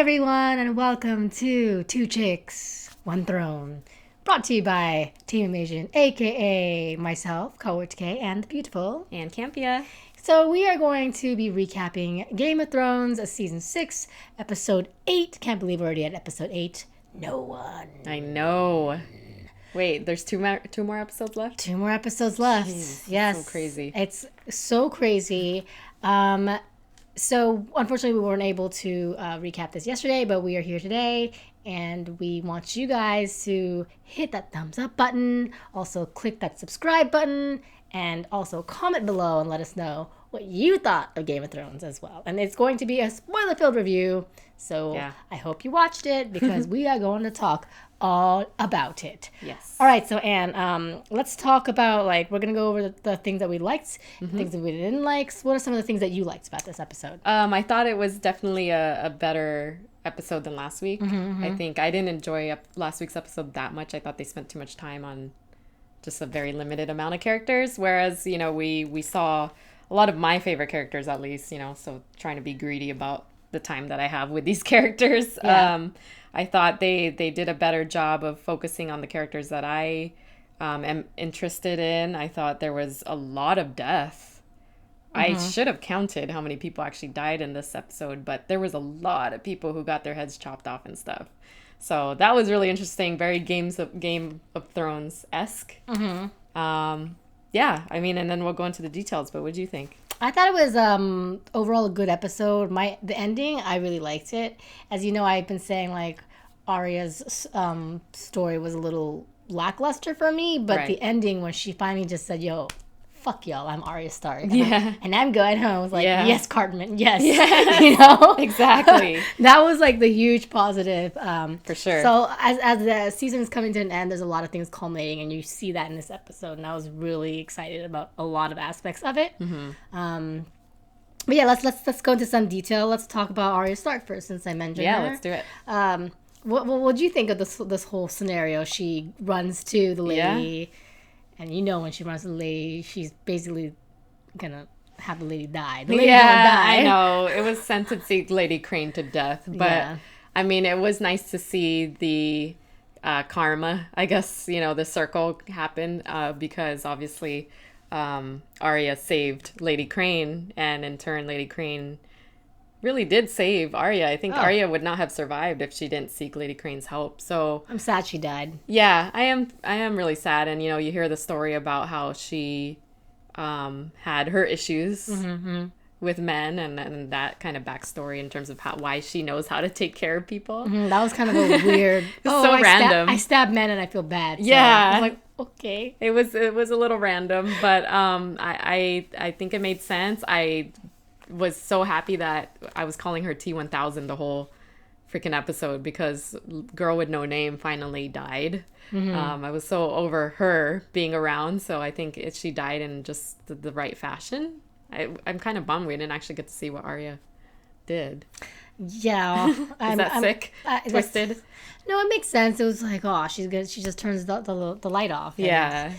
everyone, and welcome to Two Chicks, One Throne. Brought to you by Team Amasian, aka myself, Kaori and the beautiful And Campia. So we are going to be recapping Game of Thrones, Season 6, Episode 8. Can't believe we're already at Episode 8. No one. I know. Wait, there's two more episodes left? 2 more episodes left. Jeez, yes. so crazy. It's so crazy. So, unfortunately, we weren't able to recap this yesterday, but we are here today, and we want you guys to hit that thumbs up button, also click that subscribe button, and also comment below and let us know what you thought of Game of Thrones as well. And it's going to be a spoiler-filled review, so yeah. I hope you watched it, because we are going to talk all about it. Yes. All right, so Anne, let's talk about, we're going to go over the things that we liked, things that we didn't like. So what are some of the things that you liked about this episode? I thought it was definitely a better episode than last week. I think I didn't enjoy last week's episode that much. I thought they spent too much time on just a very limited amount of characters, whereas, we saw a lot of my favorite characters, at least, so trying to be greedy about the time that I have with these characters. Yeah. I thought they did a better job of focusing on the characters that I am interested in. I thought there was a lot of death. I should have counted how many people actually died in this episode, but there was a lot of people who got their heads chopped off and stuff. So that was really interesting, very Game of Thrones-esque. Yeah, and then we'll go into the details, but what do you think? I thought it was overall a good episode. The ending, I really liked it. As you know, I've been saying Arya's story was a little lackluster for me, but the ending when she finally just said, "Yo, fuck y'all, I'm Arya Stark," and I'm going home. I was like, "Yes, Cartman, yes." Exactly. That was the huge positive. For sure. So as the season is coming to an end, there's a lot of things culminating, and you see that in this episode, and I was really excited about a lot of aspects of it. But yeah, let's go into some detail. Let's talk about Arya Stark first, since I mentioned her. Yeah, let's do it. What do you think of this whole scenario? She runs to the lady, and when she runs to the lady, she's basically gonna have the lady die. The lady gonna die. I know. It was sentencing Lady Crane to death, but I mean, it was nice to see the karma, I guess, the circle happen, because obviously Arya saved Lady Crane, and in turn Lady Crane really did save Arya. I think Arya would not have survived if she didn't seek Lady Crane's help. So I'm sad she died. Yeah, I am really sad. And you hear the story about how she had her issues with men, and that kind of backstory in terms of why she knows how to take care of people. That was kind of a weird. So random. I stab men and I feel bad. So yeah, I was like, okay. It was a little random, but I think it made sense. I was so happy that I was calling her T1000 the whole freaking episode, because girl with no name finally died. I was so over her being around, so I think she died in just the right fashion. I'm kind of bummed we didn't actually get to see what Arya did. Yeah. Is that sick? Twisted? No, it makes sense. It was like, she just turns the light off. Yeah.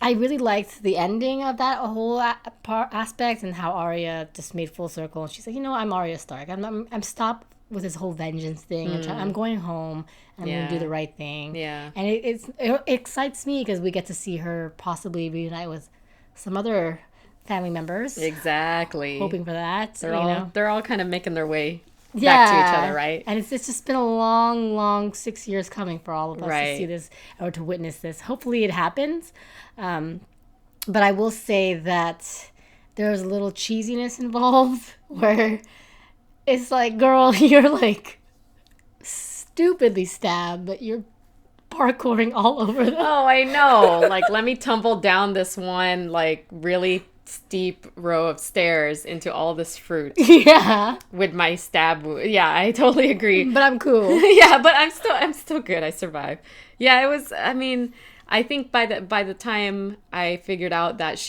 I really liked the ending of that whole aspect, and how Arya just made full circle. And she's like, I'm Arya Stark. I'm stopped with this whole vengeance thing. I'm going home, and I'm going to do the right thing. Yeah. And it excites me, because we get to see her possibly reunite with some other family members. Exactly. Hoping for that. They're all kind of making their way back to each other, right? And it's just been a long, long 6 years coming for all of us to see this, or to witness this. Hopefully it happens. But I will say that there's a little cheesiness involved, where it's like, girl, you're stupidly stabbed, but you're parkouring all over them. Oh, I know. Let me tumble down this one, really steep row of stairs into all this fruit. Yeah. With my stab wound. Yeah, I totally agree. But I'm cool. Yeah, but I'm still good. I survived. Yeah, it was, I think by the time I figured out that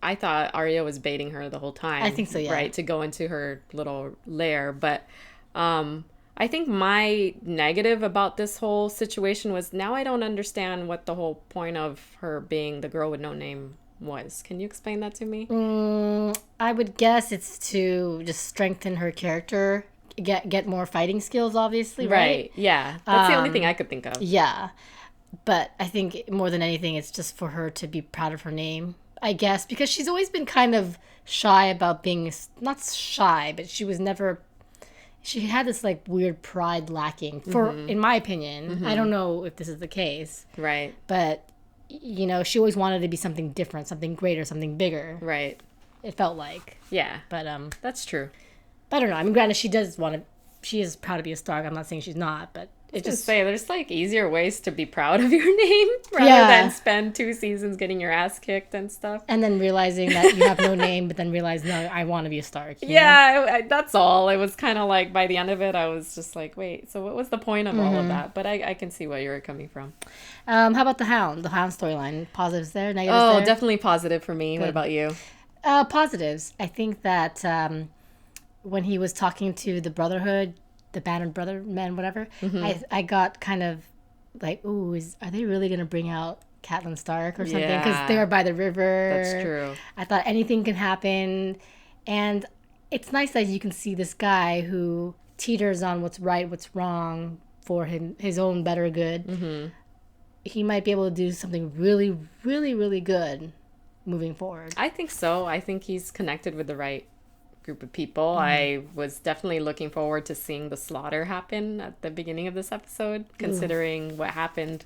I thought Arya was baiting her the whole time. I think so, yeah. Right, to go into her little lair. But I think my negative about this whole situation was, now I don't understand what the whole point of her being the girl with no name was. Can you explain that to me? I would guess it's to just strengthen her character get more fighting skills, obviously, right? Yeah. That's the only thing I could think of. Yeah. But I think more than anything, it's just for her to be proud of her name, I guess, because she's always been kind of shy about being, not shy, but she was never, she had this like weird pride lacking, in my opinion. I don't know if this is the case. Right. But, she always wanted to be something different, something greater, something bigger. Right. It felt like. Yeah. But, that's true. I don't know. I mean, granted, she is proud to be a Stark. I'm not saying she's not, but it just say there's like easier ways to be proud of your name rather than spend 2 seasons getting your ass kicked and stuff. And then realizing that you have no name, but then realize, no, I want to be a Stark. That's all. It was kind of like by the end of it, I was just like, wait, so what was the point of all of that? But I can see where you were coming from. How about the Hound? The Hound storyline. Positives there, negatives there? Oh, definitely positive for me. Good. What about you? Positives. I think that when he was talking to the Brotherhood, the Bannered Brother men, whatever, I got kind of like, ooh, are they really going to bring out Catelyn Stark or something? Because they were by the river. That's true. I thought anything can happen. And it's nice that you can see this guy who teeters on what's right, what's wrong for his own better good. He might be able to do something really, really, really good moving forward. I think so. I think he's connected with the right group of people. I was definitely looking forward to seeing the slaughter happen at the beginning of this episode, considering what happened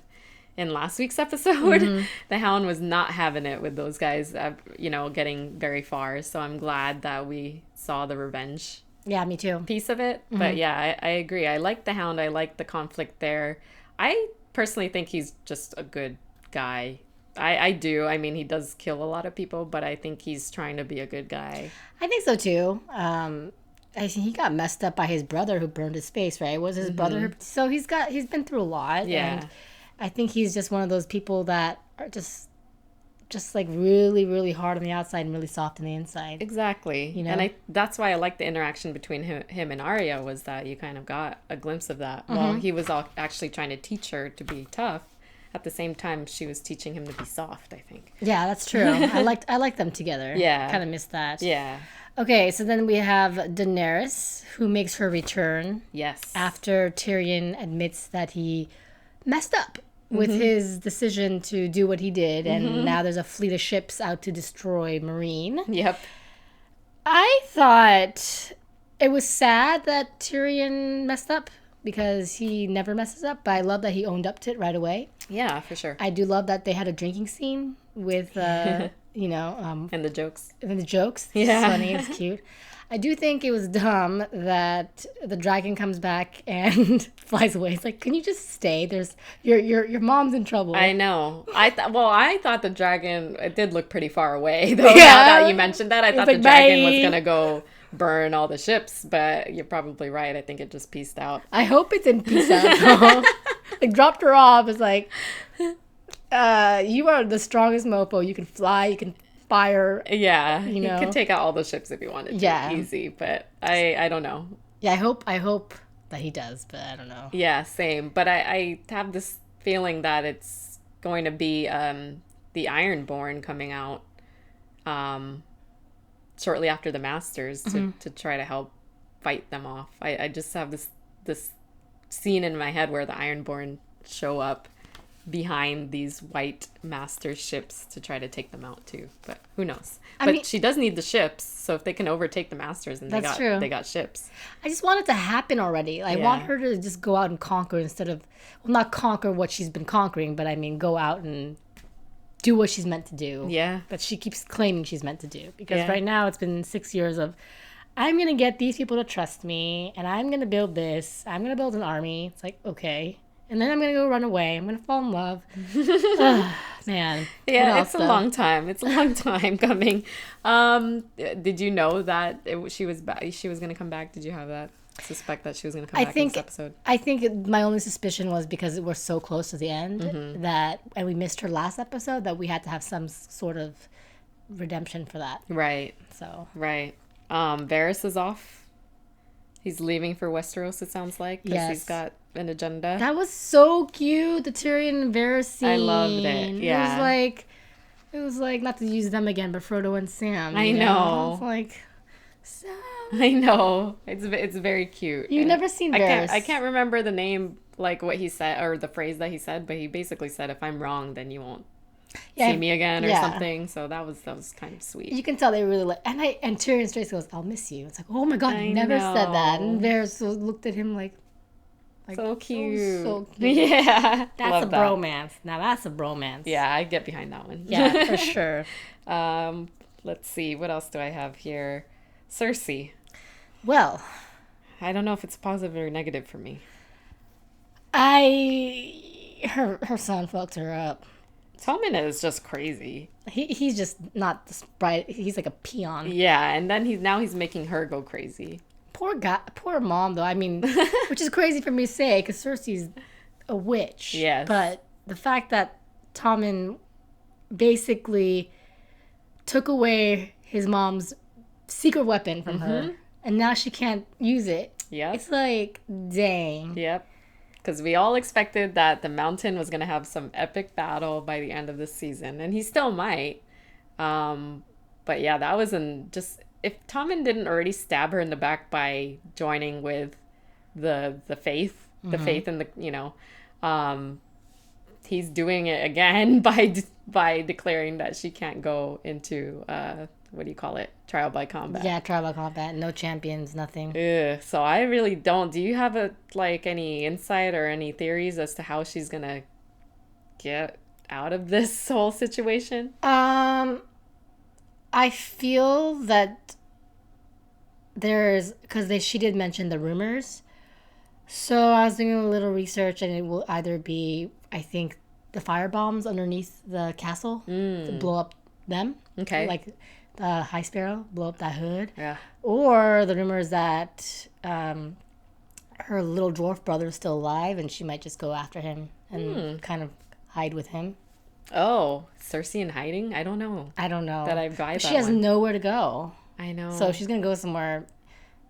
in last week's episode. The Hound was not having it with those guys, getting very far. So I'm glad that we saw the revenge. Yeah, me too. Piece of it. But yeah, I agree. I like the Hound. I like the conflict there. I personally think he's just a good guy. I do. I mean, he does kill a lot of people, but I think he's trying to be a good guy. I think so too. I think he got messed up by his brother who burned his face, right? Was his brother? So he's been through a lot. Yeah. And I think he's just one of those people that are just like really, really hard on the outside and really soft on the inside. Exactly. And that's why I like the interaction between him and Arya, was that you kind of got a glimpse of that. Well, he was actually trying to teach her to be tough. At the same time, she was teaching him to be soft, I think. Yeah, that's true. I like them together. Yeah. Kind of missed that. Yeah. Okay, so then we have Daenerys, who makes her return. Yes. After Tyrion admits that he messed up with his decision to do what he did, and now there's a fleet of ships out to destroy Marine. Yep. I thought it was sad that Tyrion messed up, because he never messes up, but I love that he owned up to it right away. Yeah, for sure. I do love that they had a drinking scene with, and the jokes. And the jokes. Yeah. It's funny, it's cute. I do think it was dumb that the dragon comes back and flies away. It's like, can you just stay? There's your mom's in trouble. I know. I thought the dragon, it did look pretty far away though. Yeah. Now that you mentioned that, I thought the dragon was gonna go burn all the ships, but you're probably right. I think it just peaced out. I hope it didn't peace out though. Like, dropped her off. It's like, you are the strongest mofo. You can fly, you can fire. Yeah, you could take out all the ships if you wanted to. Yeah, easy. But I don't know. Yeah, I hope that he does, but I don't know. Yeah, same. But I have this feeling that it's going to be the Ironborn coming out shortly after the Masters to try to help fight them off. I just have this scene in my head where the Ironborn show up behind these white master ships to try to take them out too, but who knows. But she does need the ships, so if they can overtake the Masters, and they got ships. I just want it to happen already. I want her to just go out and conquer instead of, well, not conquer what she's been conquering, but I mean go out and do what she's meant to do. Yeah. But she keeps claiming she's meant to do, because right now it's been 6 years of, I'm going to get these people to trust me, and I'm going to build this. I'm going to build an army. It's like, okay. And then I'm going to go run away. I'm going to fall in love. Man. Yeah, it's a long time. It's a long time coming. Did you know that she was going to come back? Did you have that? Suspect that she was going to come back in this episode? I think my only suspicion was because we're so close to the end and we missed her last episode, that we had to have some sort of redemption for that. Right. So. Right. Varys is off. He's leaving for Westeros, it sounds like, because he's got an agenda. That was so cute, the Tyrion and Varys scene. I loved it. Yeah. It was like not to use them again, but Frodo and Sam. I know. It's like, Sam. I know. It's very cute. You've And never seen I Varys. can't remember the name, like what he said or the phrase that he said, but he basically said, "If I'm wrong, then you won't see me again," or something. So that was kind of sweet. You can tell they really like, and Tyrion straight goes, "I'll miss you." It's like, oh my god, I he never said that, and know. Varys looked at him like So cute. so cute. Yeah. That's Love a that. bromance. Now that's a bromance. Yeah, I get behind that one. Yeah, for sure. Let's see. What else do I have here? Cersei. Well, I don't know if it's positive or negative for me. her son fucked her up. Tommen is just crazy. He's just not this bright. He's like a peon. Yeah, and then he's making her go crazy. Poor guy, poor mom though. I mean, which is crazy for me to say because Cersei's a witch. Yes. But the fact that Tommen basically took away his mom's secret weapon from her, and now she can't use it. Yep. It's like, dang. Yep. Because we all expected that the Mountain was going to have some epic battle by the end of this season, and he still might. But yeah, that wasn't just... If Tommen didn't already stab her in the back by joining with the faith, the faith in the, he's doing it again by declaring that she can't go into, what do you call it? Trial by combat. Yeah, trial by combat. No champions, nothing. Ugh, so I really don't. Do you have any insight or any theories as to how she's gonna get out of this whole situation? I feel that she did mention the rumors. So I was doing a little research, and it will either be, I think, the fire bombs underneath the castle to blow up them. Okay. Like the High Sparrow, blow up that hood. Yeah. Or the rumors that her little dwarf brother is still alive, and she might just go after him and kind of hide with him. Oh, Cersei in hiding? I don't know. I don't know. That I buy But that she has one. nowhere to go. I know. So if she's going to go somewhere,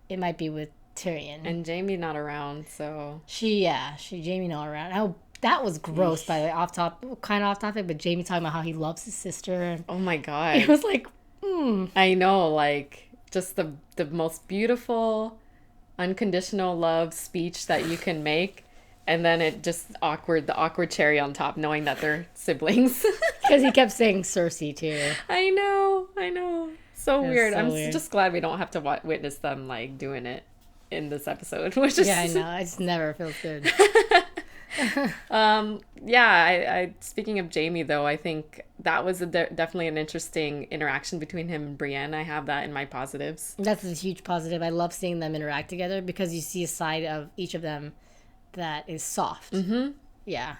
it might be with Tyrion. And Jamie not around, so... Jamie not around. Oh, that was gross, by the way, kind of off topic, but Jamie talking about how he loves his sister. Oh my God. It was like, I know, like, just the most beautiful, unconditional love speech that you can make. And then it just the awkward cherry on top, knowing that they're siblings. Because he kept saying Cersei, too. I know. So weird. so I'm weird. just glad we don't have to witness them, like, doing it in this episode. Which is... Yeah, I know. It just never feels good. I speaking of Jamie, though, I think that was definitely an interesting interaction between him and Brienne. I have that in my positives. That's a huge positive. I love seeing them interact together because you see a side of each of them that is soft. Mm-hmm. Yeah.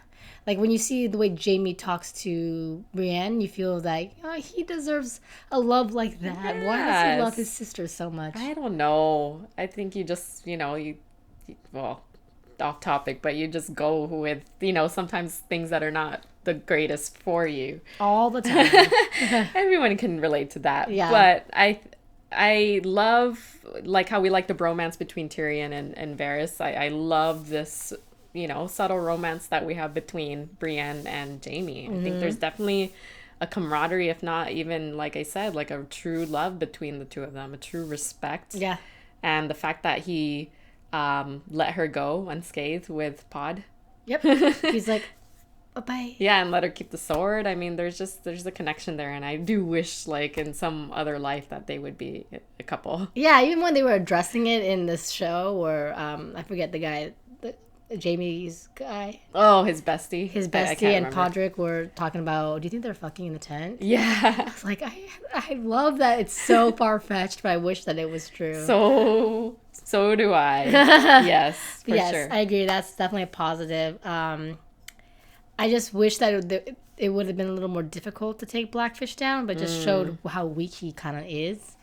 Like when you see the way Jamie talks to Brienne, you feel like, oh, he deserves a love like that. Yes. Why does he love his sister so much? I don't know. I think you just, well, off topic, but you just go with, sometimes things that are not the greatest for you. All the time. Everyone can relate to that. Yeah. But I love, like, how we like the bromance between Tyrion and Varys. I love this, subtle romance that we have between Brienne and Jamie. I think there's definitely a camaraderie, if not even, like I said, like a true love between the two of them, a true respect. Yeah. And the fact that he let her go unscathed with Pod. Yep. He's like, bye-bye. Yeah, and let her keep the sword. I mean, there's a connection there, and I do wish, like, in some other life that they would be a couple. Yeah, even when they were addressing it in this show where, I forget the guy, Jamie's guy. Oh, his bestie. His I bestie can't and remember. Podrick were talking about, do you think they're fucking in the tent? Yeah. It's like, I love that it's so far-fetched, but I wish that it was true. So do I. Yes, for yes, sure. I agree. That's definitely a positive. I just wish that it would have been a little more difficult to take Blackfish down, but just showed how weak he kind of is.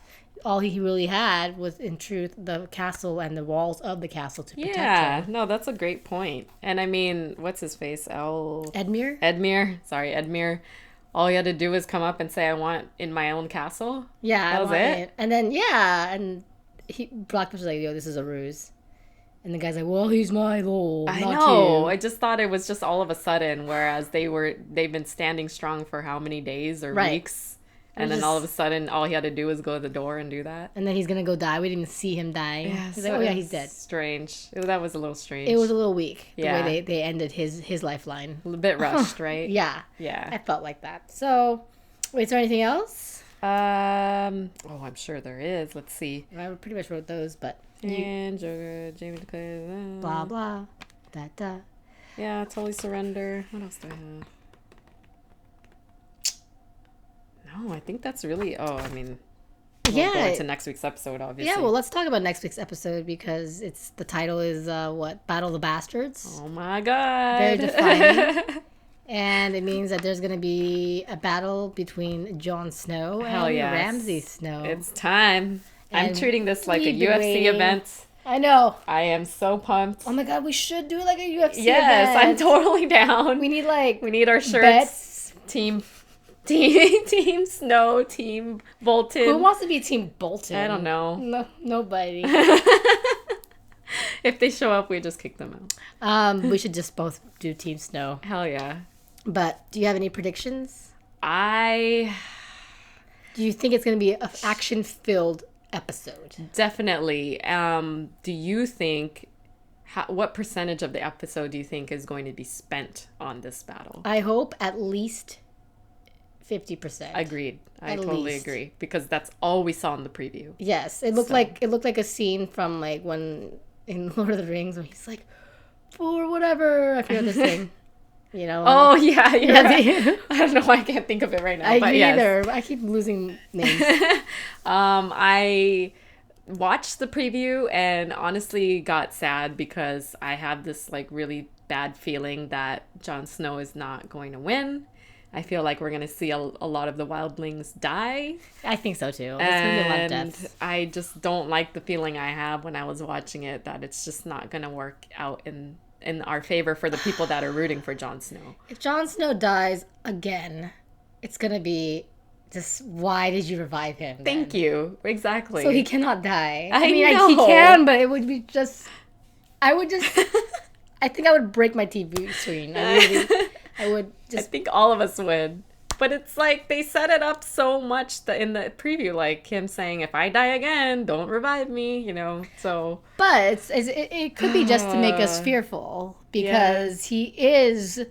All he really had was, in truth, the castle and the walls of the castle to protect Yeah, him. no, that's a great point. And I mean, what's his face? Edmure? Sorry, Edmure. All he had to do was come up and say, I want in my own castle. Yeah, That was it? And then, and Blackfish was like, yo, this is a ruse. And the guy's like, well, he's my lord, I not know. you. I just thought it was just all of a sudden, whereas they've been standing strong for how many days or Right. weeks. And then all of a sudden, all he had to do was go to the door and do that. And then he's going to go die. We didn't even see him die. Yeah, he's so like, oh, yeah, he's dead. Strange. That was a little strange. It was a little weak, the Yeah. way they ended his lifeline. A little bit rushed, right? Yeah. Yeah. I felt like that. So, wait, is there anything else? Oh, I'm sure there is. Let's see. I pretty much wrote those, but... And Joker, Jamie declares... Blah, blah. Da, da. Yeah, totally surrender. What else do I have? No, I think that's really... Oh, I mean... We'll go into next week's episode, obviously. Yeah, well, let's talk about next week's episode because the title is, Battle of the Bastards. Oh, my God. Very defining. And it means that there's going to be a battle between Jon Snow and Ramsay Snow. It's time. And I'm treating this like a UFC event. I know. I am so pumped. Oh my God, we should do like a UFC event. Yes, I'm totally down. We need our shirts. Team Snow, Team Bolton. Who wants to be Team Bolton? I don't know. No, nobody. If they show up, we just kick them out. We should just both do Team Snow. Hell yeah. But do you have any predictions? Do you think it's going to be an action-filled episode? Definitely. Do you think... what percentage of the episode do you think is going to be spent on this battle? I hope at least 50%. Agreed. I totally agree because that's all we saw in the preview. Yes, it looked like a scene from like when in Lord of the Rings when he's like, for whatever, I forget this thing. You know. Oh yeah, you're right. I don't know why I can't think of it right now. But either. I keep losing names. I watched the preview and honestly got sad because I have this like really bad feeling that Jon Snow is not going to win. I feel like we're going to see a lot of the wildlings die. I think so too. There's going to be a lot of deaths. I just don't like the feeling I have when I was watching it that it's just not going to work out in our favor for the people that are rooting for Jon Snow. If Jon Snow dies again, it's going to be just, why did you revive him then? Thank you. Exactly. So he cannot die. I mean, know. He can, but it would be just... I think I would break my TV screen. I would just... I think all of us would. But it's like they set it up so much in the preview, like him saying, if I die again, don't revive me, you know, so... But it could be just to make us fearful because he is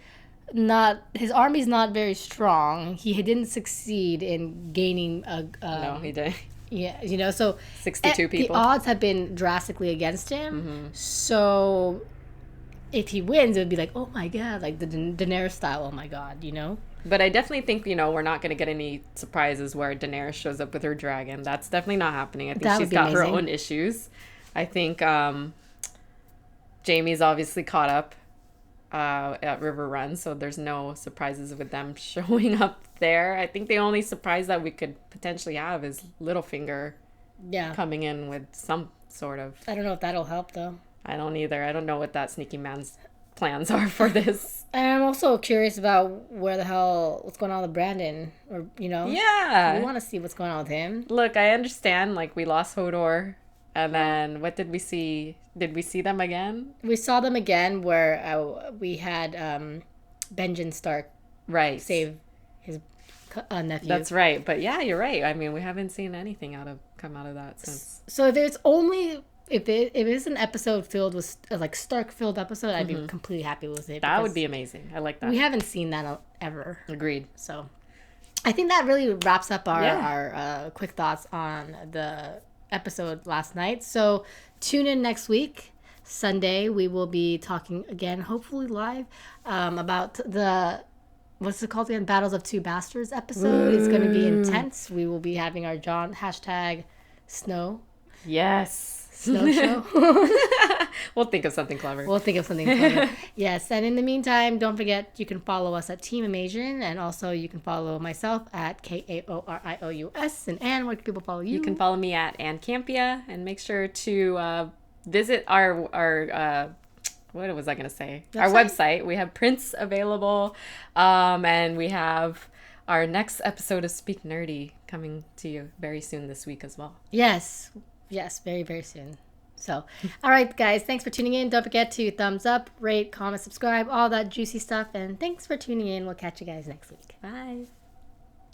not... His army's not very strong. He didn't succeed in gaining a... no, he didn't. Yeah, you know, so... 62 people. The odds have been drastically against him. Mm-hmm. So... If he wins, it would be like, oh my God, like the Daenerys style, oh my God, you know? But I definitely think, you know, we're not going to get any surprises where Daenerys shows up with her dragon. That's definitely not happening. I think she's got her own issues. I think Jaime's obviously caught up at River Run, so there's no surprises with them showing up there. I think the only surprise that we could potentially have is Littlefinger coming in with some sort of... I don't know if that'll help, though. I don't either. I don't know what that sneaky man's plans are for this. And I'm also curious about what's going on with Brandon, or, you know? Yeah. We want to see what's going on with him. Look, I understand, like, we lost Hodor, and then what did we see? Did we see them again? We saw them again where we had Benjen Stark save his nephew. That's right. But yeah, you're right. I mean, we haven't seen anything come out of that since. So if there's only... If it's an episode filled with, like, Stark-filled episode, I'd be completely happy with it. That would be amazing. I like that. We haven't seen that ever. Agreed. So I think that really wraps up our quick thoughts on the episode last night. So tune in next week. Sunday, we will be talking again, hopefully live, about the... What's it called again? Battles of Two Bastards episode. It's going to be intense. We will be having our #Snow. Yes. Snow show. We'll think of something clever. Yes, and in the meantime, don't forget you can follow us at Team Amasian, and also you can follow myself at Kaorious. And Ann, where can people follow you? You can follow me at Ann Campia, and make sure to visit our what was I going to say? Our website. We have prints available, and we have our next episode of Speak Nerdy coming to you very soon this week as well. Yes, very, very soon. So, all right, guys, thanks for tuning in. Don't forget to thumbs up, rate, comment, subscribe, all that juicy stuff. And thanks for tuning in. We'll catch you guys next week. Bye.